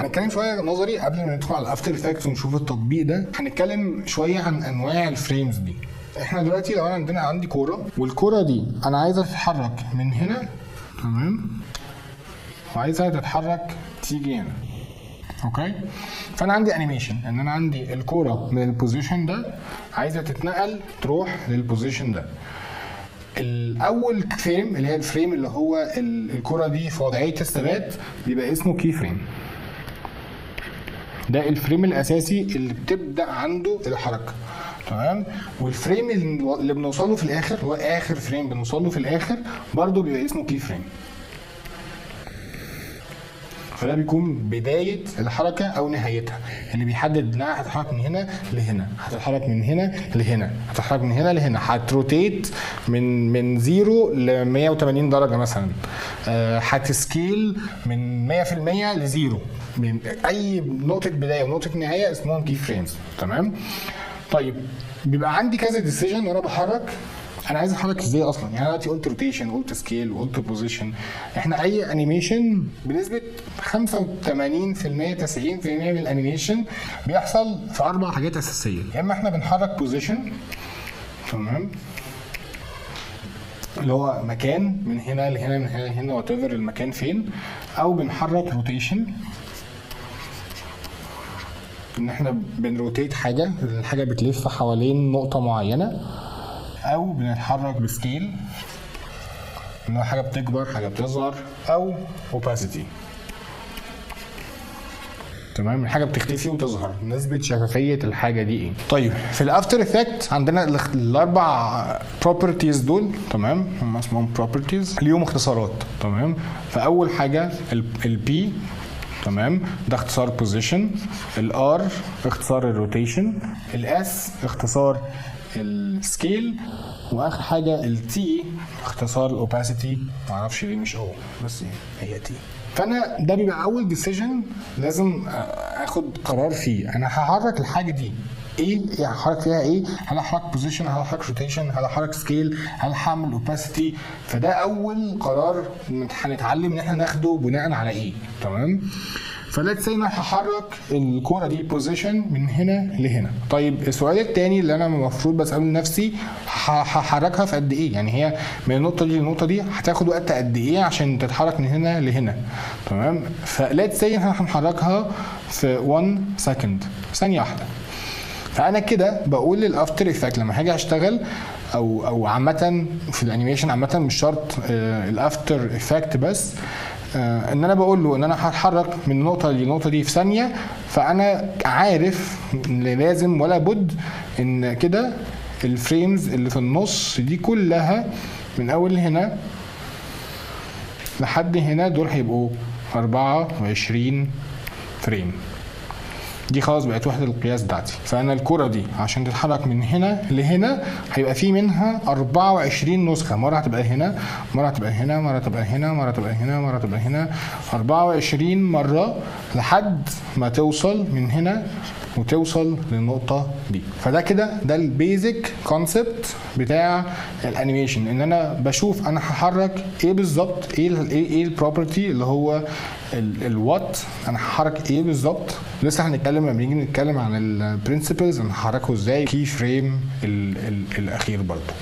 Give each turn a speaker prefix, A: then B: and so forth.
A: هنتكلم شويه نظري قبل ما ندخل على الافتر افكتس ونشوف التطبيق ده. هنتكلم شويه عن انواع الفريمز دي. احنا دلوقتي لو انا عندي كوره، والكوره دي انا عايزه تتحرك من هنا، تمام، وعايزها تتحرك تيجي هنا، اوكي. فانا عندي انيميشن ان انا عندي الكوره من البوزيشن ده عايزه تتنقل تروح للبوزيشن ده. الاول فريم اللي هي الفريم اللي هو الكوره دي في وضعيه الثبات بيبقى اسمه كي فريم. ده الفريم الاساسي اللي بتبدا عنده الحركه، تمام. والفريم اللي بنوصل له في الاخر هو اخر فريم بنوصل له في الاخر برضه بيبقى اسمه كي فريم. فده بيكون بدايه الحركه او نهايتها، اللي بيحدد انها هتتحرك من هنا لهنا، هتتحرك من هنا لهنا، هتتحرك من هنا لهنا، هتروتيت من 0 ل 180 درجه مثلا، هتسكيل من 100% ل0. من اي نقطه بدايه ونقطه نهايه اسمهم كي فريمز، تمام. طيب بيبقى عندي كذا ديسيجن وانا بحرك، انا عايز اتحرك ازاي اصلا. يعني انا دلوقتي قلت روتيشن وقلت سكيل وقلت بوزيشن. احنا اي انيميشن بنسبه 85% 90% من الانيميشن بيحصل في 4 حاجات اساسيه. يا اما احنا بنحرك بوزيشن، تمام، اللي هو مكان من هنا لهنا من هنا لهنا وات ايفر المكان فين، او بنحرك روتيشن ان احنا بنروتيت حاجه، الحاجه بتلف حوالين نقطه معينه، او بنتحرك بسكيل ان حاجه بتكبر حاجه بتصغر، او اوباسيتي، تمام، الحاجه بتختفي وتظهر، نسبه شفافيه الحاجه دي ايه. طيب في الافتر افكت عندنا الاربع بروبرتيز دول، تمام، هم اسمهم بروبرتيز ليهم اختصارات، تمام. فاول حاجه البي، تمام، ده اختصار بوزيشن. الار اختصار الروتيشن. الاس اختصار السكيل. واخر حاجه التي اختصار الاوباسيتي، معرفش ليه مش او بس هي تي. فانا ده بيبقى اول ديسيجن لازم اخد قرار فيه. انا هحرك الحاجه دي ايه، يعني هحرك فيها ايه؟ هل هحرك بوزيشن، هل هحرك روتيشن، هل هحرك سكيل، هل هعمل اوباسيتي؟ فده اول قرار هنتعلم ان احنا ناخده بناء على ايه، تمام. فليتس سي انا هحرك الكوره دي بوزيشن من هنا لهنا. طيب السؤال الثاني اللي انا المفروض بساله لنفسي، هحركها في قد ايه؟ يعني هي من النقطه دي للنقطه دي هتاخد وقت قد ايه عشان تتحرك من هنا لهنا، تمام. فليتس سي احنا هنحركها في 1 سكند، ثانيه واحده. فانا كده بقول للافتر افكت لما هاجي اشتغل او عامه في الانيميشن عامه، مش شرط الافتر افكت بس، ان انا بقول له ان انا هتحرك من النقطه للنقطه دي في ثانيه. فانا عارف ان لازم ولا بد ان كده الفريمز اللي في النص دي كلها من اول هنا لحد هنا دول هيبقوا 24 فريم. دي خلاص بقت وحده القياس بتاعتي. فانا الكره دي عشان تتحرك من هنا لهنا هيبقى في منها 24 نسخه، مره هتبقى هنا، مره هتبقى هنا، مره تبقى هنا، مره تبقى هنا، مره تبقى هنا، 24 مره لحد ما توصل من هنا وتوصل للنقطه دي. فده كده ده البيزك كونسبت بتاع الانيميشن، ان انا بشوف انا هحرك ايه بالظبط، ايه البروبرتي اللي هو الوات، انا هحرك ايه بالظبط. لسه هنتكلم لما نيجي نتكلم عن البرنسبلز هنحركه ازاي، كي فريم الاخير برضه.